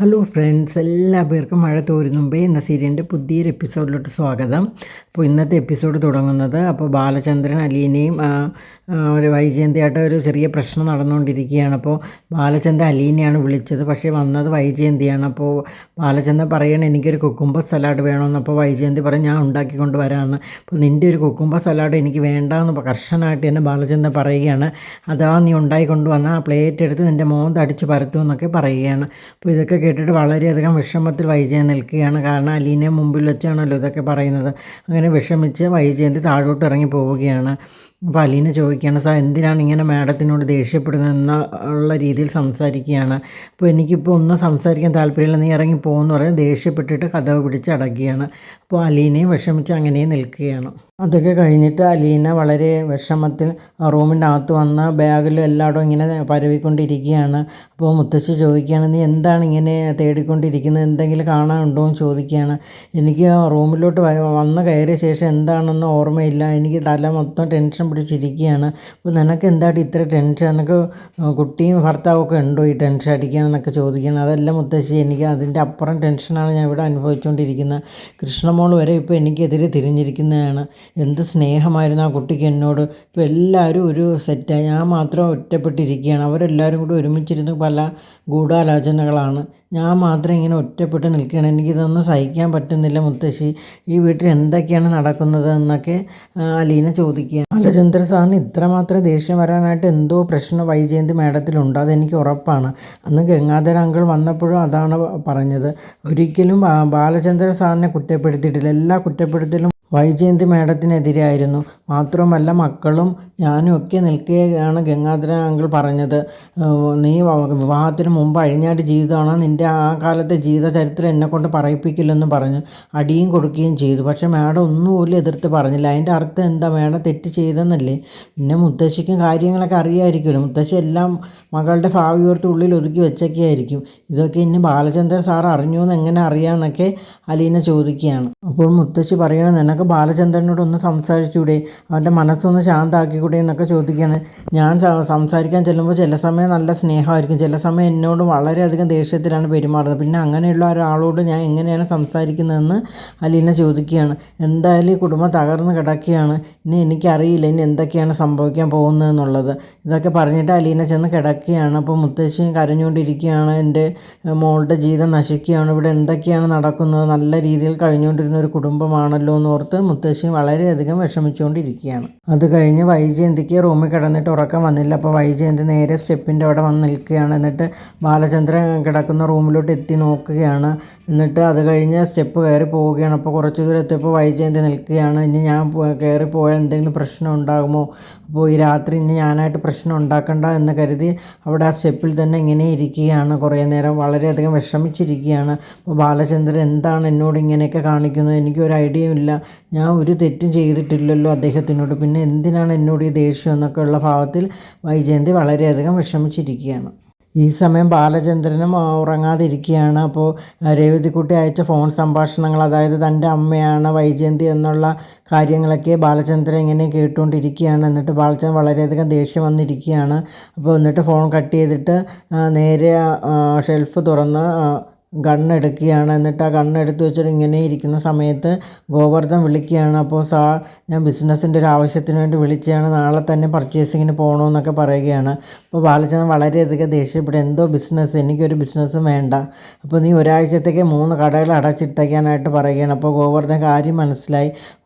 Hello friends, എല്ലാ പേർക്കും മഴ തോരും മുമ്പേ എന്ന സീരിയലിൻ്റെ പുതിയൊരു എപ്പിസോഡിലോട്ട് സ്വാഗതം. അപ്പോൾ ഇന്നത്തെ എപ്പിസോഡ് തുടങ്ങുന്നത് ബാലചന്ദ്രൻ അലീനയും ഒരു വൈജയന്തിയായിട്ട് ഒരു ചെറിയ പ്രശ്നം നടന്നുകൊണ്ടിരിക്കുകയാണ്. അപ്പോൾ ബാലചന്ദ്രൻ അലീനയാണ് വിളിച്ചത്, പക്ഷേ വന്നത് വൈജയന്തിയാണ്. അപ്പോൾ ബാലചന്ദ്രൻ പറയണം എനിക്കൊരു കുക്കുംബർ സലാഡ് വേണമെന്ന്. അപ്പോൾ വൈജയന്തി പറയും ഞാൻ ഉണ്ടാക്കിക്കൊണ്ട് വരാമെന്ന്. അപ്പോൾ നിൻ്റെ ഒരു കുക്കുംബർ സലാഡ് എനിക്ക് വേണ്ടാന്ന് കർശനമായിട്ട് തന്നെ ബാലചന്ദ്രൻ പറയുകയാണ്. അതാ നീ ഉണ്ടാക്കിക്കൊണ്ട് വന്നാൽ ആ പ്ലേറ്റ് എടുത്ത് നിൻ്റെ മോന്ത് അടിച്ച് പരത്തുമെന്നൊക്കെ പറയുകയാണ്. അപ്പോൾ ഇതൊക്കെ കേട്ടിട്ട് വളരെയധികം വിഷമത്തിൽ വൈജയന്തി നിൽക്കുകയാണ്. കാരണം അലീനയെ മുമ്പിൽ വെച്ചാണല്ലോ ഇതൊക്കെ പറയുന്നത്. അങ്ങനെ വിഷമിച്ച് വൈജയന്തി താഴോട്ട് ഇറങ്ങി പോവുകയാണ്. അപ്പോൾ അലീന ചോദിക്കുകയാണ്, സാർ എന്തിനാണ് ഇങ്ങനെ മാഡത്തിനോട് ദേഷ്യപ്പെടുന്നത് എന്നുള്ള രീതിയിൽ സംസാരിക്കുകയാണ്. അപ്പോൾ എനിക്കിപ്പോൾ ഒന്നും സംസാരിക്കാൻ താല്പര്യമില്ല, നീ ഇറങ്ങി പോകുമെന്ന് പറയും. ദേഷ്യപ്പെട്ടിട്ട് കതവ് പിടിച്ച് അടയ്ക്കുകയാണ്. അപ്പോൾ അലീനയും വിഷമിച്ച് അങ്ങനെ നിൽക്കുകയാണ്. അതൊക്കെ കഴിഞ്ഞിട്ട് അലീന വളരെ വിഷമത്തിൽ റൂമിൻ്റെ അകത്ത് വന്ന് ബാഗിൽ എല്ലായിടും ഇങ്ങനെ പരവിക്കൊണ്ടിരിക്കുകയാണ്. അപ്പോൾ മുത്തശ്ശി ചോദിക്കുകയാണ്, നീ എന്താണ് ഇങ്ങനെ തേടിക്കൊണ്ടിരിക്കുന്നത്, എന്തെങ്കിലും കാണാനുണ്ടോ എന്ന് ചോദിക്കുകയാണ്. എനിക്ക് റൂമിലോട്ട് വന്ന് കയറിയ ശേഷം എന്താണെന്ന് ഓർമ്മയില്ല, എനിക്ക് തല മൊത്തം ടെൻഷൻ പിടിച്ചിരിക്കുകയാണ്. അപ്പോൾ നിനക്ക് എന്തായിട്ട് ഇത്ര ടെൻഷൻ, നിനക്ക് കുട്ടിയും ഭർത്താവൊക്കെ ഉണ്ടോ ഈ ടെൻഷൻ അടിക്കാനെന്നൊക്കെ ചോദിക്കുകയാണ്. അതല്ല മുത്തശ്ശി, എനിക്ക് അതിൻ്റെ അപ്പുറം ടെൻഷനാണ് ഞാൻ ഇവിടെ അനുഭവിച്ചുകൊണ്ടിരിക്കുന്നത്. കൃഷ്ണമോൾ വരെ ഇപ്പോൾ എനിക്കെതിരെ തിരിഞ്ഞിരിക്കുന്നതാണ്. എന്ത് സ്നേഹമായിരുന്നു ആ കുട്ടിക്ക് എന്നോട്. ഇപ്പോൾ എല്ലാവരും ഒരു സെറ്റായി, ഞാൻ മാത്രം ഒറ്റപ്പെട്ടിരിക്കുകയാണ്. അവരെല്ലാവരും കൂടി ഒരുമിച്ചിരുന്ന് പല ഗൂഢാലോചനകളാണ്, ഞാൻ മാത്രം ഇങ്ങനെ ഒറ്റപ്പെട്ട് നിൽക്കുകയാണ്. എനിക്കിതൊന്നും സഹിക്കാൻ പറ്റുന്നില്ല മുത്തശ്ശി, ഈ വീട്ടിൽ എന്തൊക്കെയാണ് നടക്കുന്നത് എന്നൊക്കെ അലീന ചോദിക്കുക. ബാലചന്ദ്ര സാറിന് ഇത്രമാത്രം ദേഷ്യം വരാനായിട്ട് എന്തോ പ്രശ്നം വൈജയന്തി മാഡത്തിലുണ്ട്, അതെനിക്ക് ഉറപ്പാണ്. അന്ന് ഗംഗാധര അങ്കിൾ വന്നപ്പോഴും അതാണ് പറഞ്ഞത്. ഒരിക്കലും ബാലചന്ദ്ര സാറിനെ കുറ്റപ്പെടുത്തിയിട്ടില്ല, എല്ലാ കുറ്റപ്പെടുത്തലും വൈജയന്തി മാഡത്തിനെതിരായിരുന്നു. മാത്രമല്ല മക്കളും ഞാനും ഒക്കെ നിൽക്കുകയാണ് ഗംഗാധര അങ്കിൾ പറഞ്ഞത്, നീ വിവാഹത്തിന് മുമ്പ് അഴിഞ്ഞാടി ജീവിതമാണ്, നിൻ്റെ ആ കാലത്തെ ജീവിത ചരിത്രം എന്നെക്കൊണ്ട് പറയിപ്പിക്കില്ലെന്ന് പറഞ്ഞു. അടിയും കൊടുക്കുകയും ചെയ്തു. പക്ഷേ മാഡം ഒന്നുപോലും എതിർത്ത് പറഞ്ഞില്ല. അതിൻ്റെ അർത്ഥം എന്താ, മാഡം തെറ്റ് ചെയ്തെന്നല്ലേ? പിന്നെ മുത്തശ്ശിക്കും കാര്യങ്ങളൊക്കെ അറിയാമായിരിക്കുമല്ലോ, മുത്തശ്ശി എല്ലാം മകളുടെ ഭാവി ഓർത്ത് ഉള്ളിൽ ഒതുക്കി വെച്ചൊക്കെയായിരിക്കും. ഇതൊക്കെ ഇനി ബാലചന്ദ്രൻ സാർ അറിഞ്ഞു എന്ന് എങ്ങനെ അറിയാമെന്നൊക്കെ അലീന ചോദിക്കുകയാണ്. അപ്പോൾ മുത്തശ്ശി പറയണം, നിനക്ക് ബാലചന്ദ്രനോടൊന്ന് സംസാരിച്ചൂടെ, അവൻ്റെ മനസ്സൊന്ന് ശാന്തമാക്കിക്കൂടെ എന്നൊക്കെ ചോദിക്കുകയാണ്. ഞാൻ സംസാരിക്കാൻ ചെല്ലുമ്പോൾ ചില സമയം നല്ല സ്നേഹമായിരിക്കും, ചില സമയം എന്നോട് വളരെയധികം ദേഷ്യത്തിലാണ് പെരുമാറുന്നത്. പിന്നെ അങ്ങനെയുള്ള ഒരാളോട് ഞാൻ എങ്ങനെയാണ് സംസാരിക്കുന്നതെന്ന് അലീന ചോദിക്കുകയാണ്. എന്തായാലും ഈ കുടുംബം തകർന്ന് കിടക്കുകയാണ്, ഇനി എനിക്കറിയില്ല ഇനി എന്തൊക്കെയാണ് സംഭവിക്കാൻ പോകുന്നതെന്നുള്ളത്. ഇതൊക്കെ പറഞ്ഞിട്ട് അലീന ചെന്ന് കിടക്കുകയാണ്. അപ്പോൾ മുത്തശ്ശി കരഞ്ഞുകൊണ്ടിരിക്കുകയാണ്, എൻ്റെ മോളുടെ ജീവിതം നശിക്കുകയാണ്, ഇവിടെ എന്തൊക്കെയാണ് നടക്കുന്നത്, നല്ല രീതിയിൽ കഴിഞ്ഞുകൊണ്ടിരുന്ന ഒരു കുടുംബമാണല്ലോ എന്നോർത്ത് മുത്തശ്ശി വളരെയധികം വിഷമിച്ചുകൊണ്ടിരിക്കുകയാണ്. അത് കഴിഞ്ഞ് വൈജയന്തിക്ക് റൂമിൽ കിടന്നിട്ട് ഉറക്കം വന്നില്ല. അപ്പോൾ വൈജയന്തി നേരെ സ്റ്റെപ്പിൻ്റെ അവിടെ വന്ന് നിൽക്കുകയാണ്. എന്നിട്ട് ബാലചന്ദ്രൻ കിടക്കുന്ന റൂമിലോട്ട് എത്തി നോക്കുകയാണ്. എന്നിട്ട് അത് കഴിഞ്ഞ് സ്റ്റെപ്പ് കയറി പോവുകയാണ്. അപ്പോൾ കുറച്ച് ദൂരം എത്തിയപ്പോൾ വൈജയന്തി നിൽക്കുകയാണ്. ഇനി ഞാൻ കയറി പോയാൽ എന്തെങ്കിലും പ്രശ്നം ഉണ്ടാകുമോ, അപ്പോൾ ഈ രാത്രി ഇനി ഞാനായിട്ട് പ്രശ്നം ഉണ്ടാക്കണ്ട എന്ന് കരുതി അവിടെ ആ സ്റ്റെപ്പിൽ തന്നെ ഇങ്ങനെ ഇരിക്കുകയാണ്. കുറേ നേരം വളരെയധികം വിഷമിച്ചിരിക്കുകയാണ്. അപ്പോൾ ബാലചന്ദ്രൻ എന്താണ് എന്നോട് ഇങ്ങനെയൊക്കെ കാണിക്കുന്നത്, എനിക്കൊരു ഐഡിയയും ഇല്ല, ഞാൻ ഒരു തെറ്റും ചെയ്തിട്ടില്ലല്ലോ അദ്ദേഹത്തിനോട്, പിന്നെ എന്തിനാണ് എന്നോട് ഈ ദേഷ്യം എന്നൊക്കെ ഉള്ള ഭാവത്തിൽ വൈജയന്തി വളരെയധികം വിഷമിച്ചിരിക്കുകയാണ്. ഈ സമയം ബാലചന്ദ്രനും ഉറങ്ങാതിരിക്കുകയാണ്. അപ്പോൾ രേവതിക്കുട്ടി അയച്ച ഫോൺ സംഭാഷണങ്ങൾ, അതായത് തൻ്റെ അമ്മയാണ് വൈജയന്തി എന്നുള്ള കാര്യങ്ങളൊക്കെ ബാലചന്ദ്രൻ ഇങ്ങനെ കേട്ടുകൊണ്ടിരിക്കുകയാണ്. എന്നിട്ട് ബാലചന്ദ്രൻ വളരെയധികം ദേഷ്യം വന്നിരിക്കുകയാണ്. അപ്പോൾ എന്നിട്ട് ഫോൺ കട്ട് ചെയ്തിട്ട് നേരെ ഷെൽഫ് തുറന്ന് ഗണ്ണെടുക്കുകയാണ്. എന്നിട്ട് ആ ഗണ്ണെടുത്ത് വെച്ചിട്ട് ഇങ്ങനെ ഇരിക്കുന്ന സമയത്ത് ഗോവർദ്ധൻ വിളിക്കുകയാണ്. അപ്പോൾ സാർ, ഞാൻ ബിസിനസ്സിൻ്റെ ഒരു ആവശ്യത്തിന് വേണ്ടി വിളിച്ചതാണ്, നാളെ തന്നെ പർച്ചേസിങ്ങിന് പോകണമെന്നൊക്കെ പറയുകയാണ്. അപ്പോൾ ബാലചന്ദ്രൻ വളരെയധികം ദേഷ്യപ്പെടും, എന്തോ ബിസിനസ്, എനിക്കൊരു ബിസിനസ്സും വേണ്ട, അപ്പോൾ നീ ഒരാഴ്ചത്തേക്ക് 3 കടകൾ അടച്ചിട്ടയ്ക്കാനായിട്ട് പറയുകയാണ്. അപ്പോൾ ഗോവർദ്ധൻ കാര്യം മനസ്സിലായി,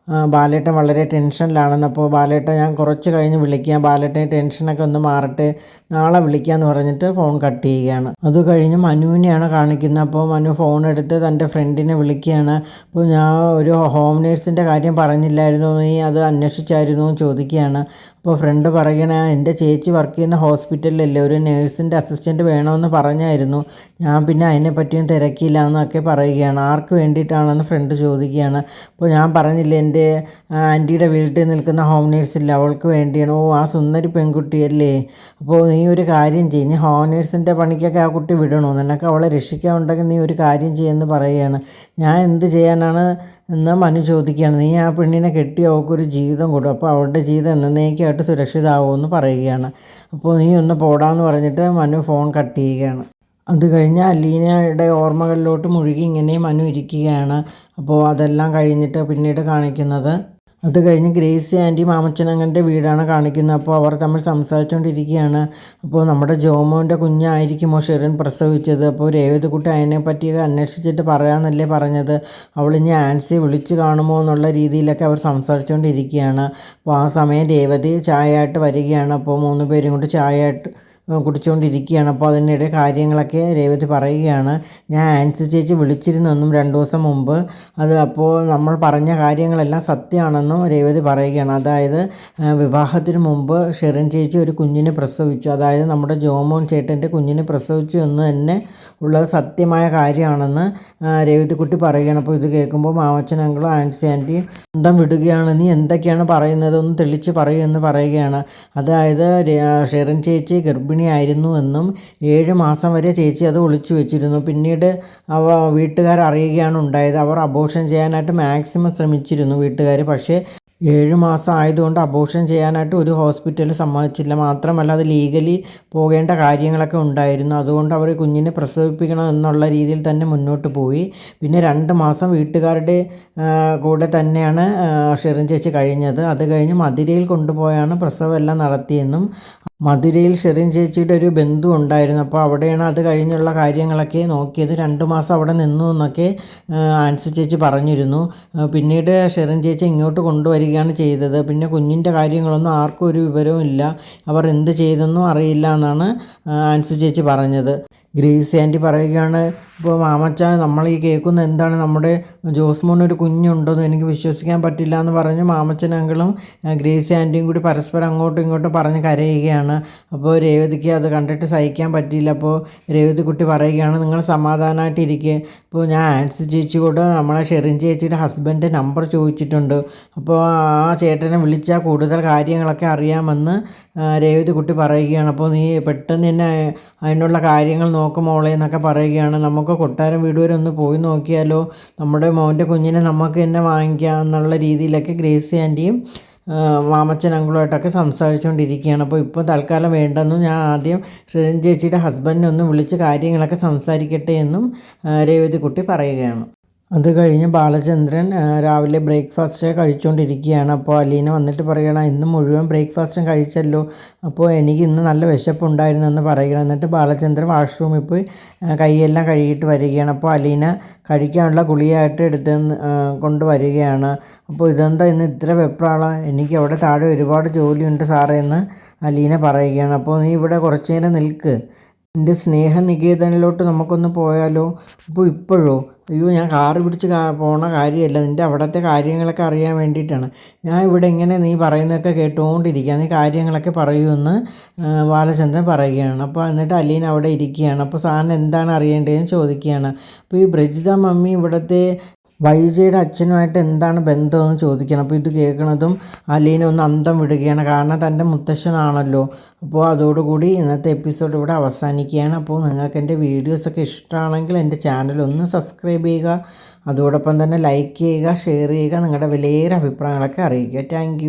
ബാലേട്ടൻ വളരെ ടെൻഷനിലാണെന്ന്. അപ്പോൾ ബാലേട്ടൻ ഞാൻ കുറച്ച് കഴിഞ്ഞ് വിളിക്കാം, ബാലേട്ടൻ ടെൻഷനൊക്കെ ഒന്ന് മാറട്ടെ, നാളെ വിളിക്കാമെന്ന് പറഞ്ഞിട്ട് ഫോൺ കട്ട് ചെയ്യുകയാണ്. അത് കഴിഞ്ഞ് മനുവിനെയാണ് കാണിക്കുന്നത്. അപ്പോൾ മനു ഫോൺ എടുത്ത് തൻ്റെ ഫ്രണ്ടിനെ വിളിക്കുകയാണ്. അപ്പോൾ ഞാൻ ഒരു ഹോം നേഴ്സിൻ്റെ കാര്യം പറഞ്ഞില്ലായിരുന്നു, നീ അത് അന്വേഷിച്ചായിരുന്നു എന്ന് ചോദിക്കുകയാണ്. അപ്പോൾ ഫ്രണ്ട് പറയണേ, എൻ്റെ ചേച്ചി വർക്ക് ചെയ്യുന്ന ഹോസ്പിറ്റലിലല്ലേ ഒരു നേഴ്സിൻ്റെ അസിസ്റ്റൻറ്റ് വേണമെന്ന് പറഞ്ഞായിരുന്നു, ഞാൻ പിന്നെ അതിനെപ്പറ്റിയും തിരക്കിയില്ല എന്നൊക്കെ പറയുകയാണ്. ആർക്ക് വേണ്ടിയിട്ടാണെന്ന് ഫ്രണ്ട് ചോദിക്കുകയാണ്. അപ്പോൾ ഞാൻ പറഞ്ഞില്ലേ, എൻ്റെ ആൻറ്റിയുടെ വീട്ടിൽ നിൽക്കുന്ന ഹോം നേഴ്സില്ല, അവൾക്ക് വേണ്ടിയാണ്. ഓ, ആ സുന്ദരി പെൺകുട്ടിയല്ലേ, അപ്പോൾ നീ ഒരു കാര്യം ചെയ്യും, നീ ഹോം നേഴ്സിൻ്റെ പണിക്കൊക്കെ ആ കുട്ടി വിടണോ, നിനക്ക് അവളെ രക്ഷിക്കാനുണ്ടെങ്കിൽ നീ ഒരു കാര്യം ചെയ്യുമെന്ന് പറയുകയാണ്. ഞാൻ എന്ത് ചെയ്യാനാണ് എന്ന് മനു ചോദിക്കുകയാണ്. നീ ആ പെണ്ണിനെ കെട്ടി അവൾക്കൊരു ജീവിതം കൊടുക്കും, അപ്പോൾ അവളുടെ ജീവിതം എന്നേക്കായിട്ട് സുരക്ഷിതമാവുമെന്ന് പറയുകയാണ്. അപ്പോൾ നീ ഒന്ന് പോടാന്ന് പറഞ്ഞിട്ട് മനു ഫോൺ കട്ട് ചെയ്യുകയാണ്. അത് കഴിഞ്ഞ് അലീനയുടെ ഓർമ്മകളിലോട്ട് മുഴുകി ഇങ്ങനെയും മനു ഇരിക്കുകയാണ്. അപ്പോൾ അതെല്ലാം കഴിഞ്ഞിട്ട് പിന്നീട് കാണിക്കുന്നത്, അത് കഴിഞ്ഞ് ഗ്രേസി ആൻറ്റി മാമച്ചനങ്ങൻ്റെ വീടാണ് കാണിക്കുന്നത്. അപ്പോൾ അവർ തമ്മിൽ സംസാരിച്ചുകൊണ്ടിരിക്കുകയാണ്. അപ്പോൾ നമ്മുടെ ജോമോൻ്റെ കുഞ്ഞായിരിക്കുമോ ഷെറിൻ പ്രസവിച്ചത്? അപ്പോൾ രേവതിക്കുട്ടി അതിനെ പറ്റിയൊക്കെ അന്വേഷിച്ചിട്ട് പറയാമെന്നല്ലേ പറഞ്ഞത്. അവളിനി ആൻസിയെ വിളിച്ചു കാണുമോ എന്നുള്ള രീതിയിലൊക്കെ അവർ സംസാരിച്ചുകൊണ്ടിരിക്കുകയാണ്. അപ്പോൾ ആ സമയം രേവതി ചായയായിട്ട് വരികയാണ്. അപ്പോൾ 3 പേരും കൂടി ചായയായിട്ട് കുടിച്ചുകൊണ്ടിരിക്കുകയാണ്. അപ്പോൾ അതിനിടെ കാര്യങ്ങളൊക്കെ രേവതി പറയുകയാണ്. ഞാൻ ആൻസി ചേച്ചി വിളിച്ചിരുന്നെന്നും 2 ദിവസം മുമ്പ്, അത് അപ്പോൾ നമ്മൾ പറഞ്ഞ കാര്യങ്ങളെല്ലാം സത്യമാണെന്നും രേവതി പറയുകയാണ്. അതായത് വിവാഹത്തിന് മുമ്പ് ഷെറിൻ ചേച്ചി ഒരു കുഞ്ഞിനെ പ്രസവിച്ചു, അതായത് നമ്മുടെ ജോമോൻ ചേട്ടൻ്റെ കുഞ്ഞിനെ പ്രസവിച്ചു എന്ന് തന്നെ ഉള്ളത് സത്യമായ കാര്യമാണെന്ന് രേവതിക്കുട്ടി പറയുകയാണ്. അപ്പോൾ ഇത് കേൾക്കുമ്പോൾ മാമച്ചൻ അങ്കിളും ആൻസി ആൻറ്റിയും അന്തം വിടുകയാണ്. നീ എന്തൊക്കെയാണ് പറയുന്നത്, ഒന്ന് തെളിച്ച് പറയുമെന്ന് പറയുകയാണ്. അതായത് ഷെറിൻ ചേച്ചി ഗർഭിണിയായിരുന്നു എന്നും 7 മാസം വരെ ചേച്ചി അത് ഒളിച്ചു വെച്ചിരുന്നു. പിന്നീട് വീട്ടുകാർ അറിയുകയാണ് ഉണ്ടായത്. അവർ അബോർഷൻ ചെയ്യാനായിട്ട് മാക്സിമം ശ്രമിച്ചിരുന്നു വീട്ടുകാർ. പക്ഷേ 7 മാസം ആയതുകൊണ്ട് അബോർഷൻ ചെയ്യാനായിട്ട് ഒരു ഹോസ്പിറ്റലിൽ സമ്മതിച്ചില്ല. മാത്രമല്ല അത് ലീഗലി പോകേണ്ട കാര്യങ്ങളൊക്കെ ഉണ്ടായിരുന്നു. അതുകൊണ്ട് അവർ കുഞ്ഞിനെ പ്രസവിപ്പിക്കണം എന്നുള്ള രീതിയിൽ തന്നെ മുന്നോട്ട് പോയി. പിന്നെ 2 മാസം വീട്ടുകാരുടെ കൂടെ തന്നെയാണ് ഷെറിൻ ചേച്ചി കഴിഞ്ഞത്. അത് കഴിഞ്ഞ് മധുരയിൽ കൊണ്ടുപോയാണ് പ്രസവമെല്ലാം നടത്തിയെന്നും മധുരയിൽ ഷെറിൻ ചേച്ചിയുടെ ഒരു ബന്ധു ഉണ്ടായിരുന്നു. അപ്പോൾ അവിടെയാണ് അത് കഴിഞ്ഞുള്ള കാര്യങ്ങളൊക്കെ നോക്കിയത്. 2 മാസം അവിടെ നിന്നു എന്നൊക്കെ ആൻസി ചേച്ചി പറഞ്ഞിരുന്നു. പിന്നീട് ഷെറിൻ ചേച്ചി ഇങ്ങോട്ട് കൊണ്ടുവരികയാണ് ചെയ്തത്. പിന്നെ കുഞ്ഞിൻ്റെ കാര്യങ്ങളൊന്നും ആർക്കും ഒരു വിവരവും ഇല്ല, അവർ എന്ത് ചെയ്തെന്നും അറിയില്ല എന്നാണ് ആൻസി ചേച്ചി പറഞ്ഞത്. ഗ്രേസി ആൻറ്റി പറയുകയാണ്, ഇപ്പോൾ മാമച്ച നമ്മൾ ഈ കേൾക്കുന്ന എന്താണ്, നമ്മുടെ ജോസ്മോനൊരു കുഞ്ഞുണ്ടോയെന്ന് എനിക്ക് വിശ്വസിക്കാൻ പറ്റില്ല എന്ന് പറഞ്ഞ് മാമച്ചൻ അങ്കിളും ഗ്രേസി ആൻറ്റിയും കൂടി പരസ്പരം അങ്ങോട്ടും ഇങ്ങോട്ടും പറഞ്ഞ് കരയുകയാണ്. അപ്പോൾ രേവതിക്ക് അത് കണ്ടിട്ട് സഹിക്കാൻ പറ്റിയില്ല. അപ്പോൾ രേവതിക്കുട്ടി പറയുകയാണ്, നിങ്ങൾ സമാധാനമായിട്ടിരിക്കുക, ഇപ്പോൾ ഞാൻ ആൻസി ചേച്ചിയോട് നമ്മളെ ഷെറിൻ ചേച്ചിയുടെ ഹസ്ബൻഡ് നമ്പർ ചോദിച്ചിട്ടുണ്ട്, അപ്പോൾ ആ ചേട്ടനെ വിളിച്ചാൽ കൂടുതൽ കാര്യങ്ങളൊക്കെ അറിയാമെന്ന് രേവതിക്കുട്ടി പറയുകയാണ്. അപ്പോൾ നീ പെട്ടെന്ന് തന്നെ അതിനുള്ള കാര്യങ്ങൾ നോക്കുമോളെ എന്നൊക്കെ പറയുകയാണ്. നമുക്ക് കൊട്ടാരം വീട് വരെ ഒന്ന് പോയി നോക്കിയാലോ, നമ്മുടെ മോൻ്റെ കുഞ്ഞിനെ നമുക്ക് തന്നെ വാങ്ങിക്കാം എന്നുള്ള രീതിയിലൊക്കെ ഗ്രേസി ആൻറ്റിയും മാമച്ചൻ അങ്കിളുമായിട്ടൊക്കെ സംസാരിച്ചുകൊണ്ടിരിക്കുകയാണ്. അപ്പോൾ ഇപ്പോൾ തൽക്കാലം വേണ്ടെന്നും ഞാൻ ആദ്യം ഷെറിൻ ചേച്ചിയുടെ ഹസ്ബൻഡിനെ ഒന്ന് വിളിച്ച് കാര്യങ്ങളൊക്കെ സംസാരിക്കട്ടെ എന്നും രേവതിക്കുട്ടി പറയുകയാണ്. അത് കഴിഞ്ഞ് ബാലചന്ദ്രൻ രാവിലെ ബ്രേക്ക്ഫാസ്റ്റ് കഴിച്ചുകൊണ്ടിരിക്കുകയാണ്. അപ്പോൾ അലീന വന്നിട്ട് പറയുകയാണ്, ഇന്ന് മുഴുവൻ ബ്രേക്ക്ഫാസ്റ്റും കഴിച്ചല്ലോ, അപ്പോൾ എനിക്ക് ഇന്ന് നല്ല വിശപ്പുണ്ടായിരുന്നു എന്ന് പറയുകയാണ്. എന്നിട്ട് ബാലചന്ദ്രൻ വാഷ്റൂമിൽ പോയി കൈയെല്ലാം കഴുകിയിട്ട് വരികയാണ്. അപ്പോൾ അലീന കഴിക്കാനുള്ള ഗുളിയായിട്ട് എടുത്ത് കൊണ്ടുവരികയാണ്. അപ്പോൾ ഇതെന്താ ഇന്ന് ഇത്ര വെപ്രാളം, എനിക്ക് അവിടെ താഴെ ഒരുപാട് ജോലിയുണ്ട് സാറേ എന്ന് അലീന പറയുകയാണ്. അപ്പോൾ നീ ഇവിടെ കുറച്ച് നേരം നിൽക്ക്, എൻ്റെ സ്നേഹനികേതനിലോട്ട് നമുക്കൊന്ന് പോയാലോ. അപ്പോൾ ഇപ്പോഴോ? അയ്യോ, ഞാൻ കാറ് പിടിച്ച് പോണ കാര്യമല്ല, നിൻ്റെ അവിടുത്തെ കാര്യങ്ങളൊക്കെ അറിയാൻ വേണ്ടിയിട്ടാണ് ഞാൻ ഇവിടെ ഇങ്ങനെ നീ പറയുന്നതൊക്കെ കേട്ടുകൊണ്ടിരിക്കുക, നീ കാര്യങ്ങളൊക്കെ പറയുമെന്ന് ബാലചന്ദ്രൻ പറയുകയാണ്. അപ്പോൾ എന്നിട്ട് അലീന അവിടെ ഇരിക്കുകയാണ്. അപ്പോൾ സാറിന് എന്താണ് അറിയേണ്ടതെന്ന് ചോദിക്കുകയാണ്. അപ്പോൾ ഈ ബ്രജിത മമ്മി ഇവിടുത്തെ വൈജയുടെ അച്ഛനുമായിട്ട് എന്താണ് ബന്ധമെന്ന് ചോദിക്കണം. അപ്പോൾ ഇത് കേൾക്കുന്നതും അലീന ഒന്ന് അന്തം വിടുകയാണ്, കാരണം തൻ്റെ മുത്തശ്ശനാണല്ലോ. അപ്പോൾ അതോടുകൂടി ഇന്നത്തെ എപ്പിസോഡ് ഇവിടെ അവസാനിക്കുകയാണ്. അപ്പോൾ നിങ്ങൾക്ക് എൻ്റെ വീഡിയോസൊക്കെ ഇഷ്ടമാണെങ്കിൽ എൻ്റെ ചാനൽ ഒന്ന് സബ്സ്ക്രൈബ് ചെയ്യുക, അതോടൊപ്പം തന്നെ ലൈക്ക് ചെയ്യുക, ഷെയർ ചെയ്യുക, നിങ്ങളുടെ വിലയേറെ അഭിപ്രായങ്ങളൊക്കെ അറിയിക്കുക. താങ്ക്